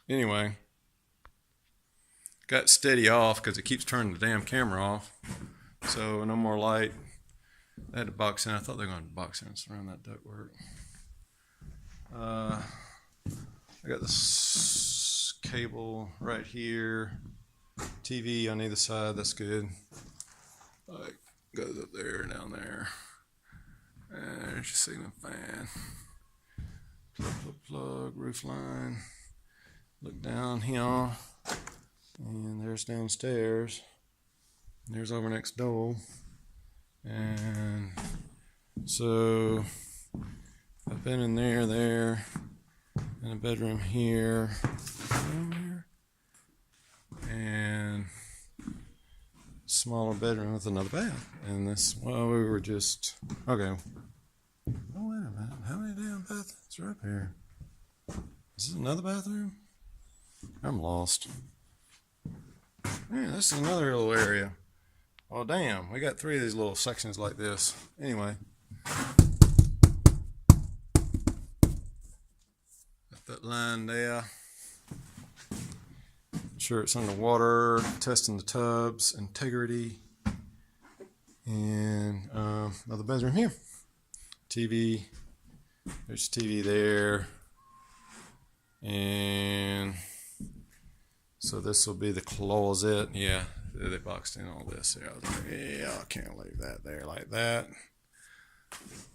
Anyway, got steady off because it keeps turning the damn camera off. So no more light. I had to box in. I thought they were going to box in around that ductwork. I got this cable right here. TV on either side. That's good. Like goes up there and down there. And there's your ceiling fan. Plug, roof line. Look down here. And there's downstairs. There's over next door. And so I've been in there, in a bedroom here, and smaller bedroom with another bath. And this, well, we were just, okay. Oh, wait a minute. How many damn bathrooms are up here? Is this another bathroom? I'm lost. Yeah, this is another little area. Oh, damn. We got 3 of these little sections like this. Anyway. Got that line there. Sure it's underwater. Testing the tub's integrity. And another bedroom here. TV. There's TV there. And so this will be the closet. Yeah, they boxed in all this there. I was like, yeah, I can't leave that there like that.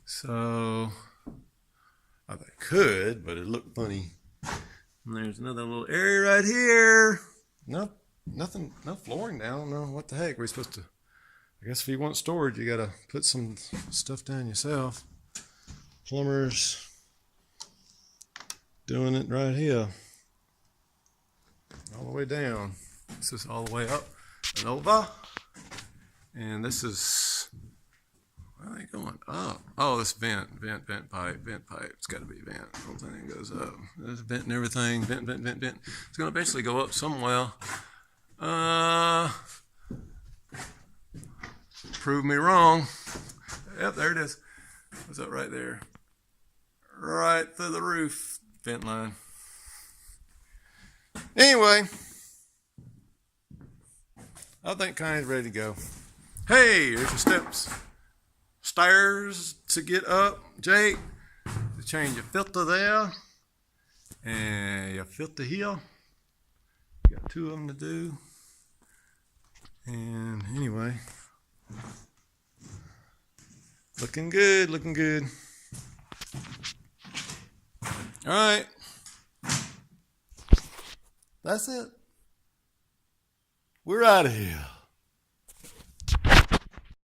So I could, but it looked funny. And there's another little area right here. Nope, nothing, no flooring down. I don't know what the heck we're supposed to. I guess if you want storage, you gotta put some stuff down yourself. Plumbers doing it right here. All the way down. This is all the way up and over. And this is, where are they going? Up. Oh, this vent pipe. It's got to be vent. The whole thing goes up. There's a vent and everything. Vent. It's going to eventually go up somewhere. Prove me wrong. Yep, there it is. What's that right there? Right through the roof. Vent line. Anyway, I think Connie's ready to go. Hey, here's your steps. Stairs to get up, Jake. To change your filter there. And your filter here. You got 2 of them to do. And anyway, looking good. All right. That's it. We're out of here.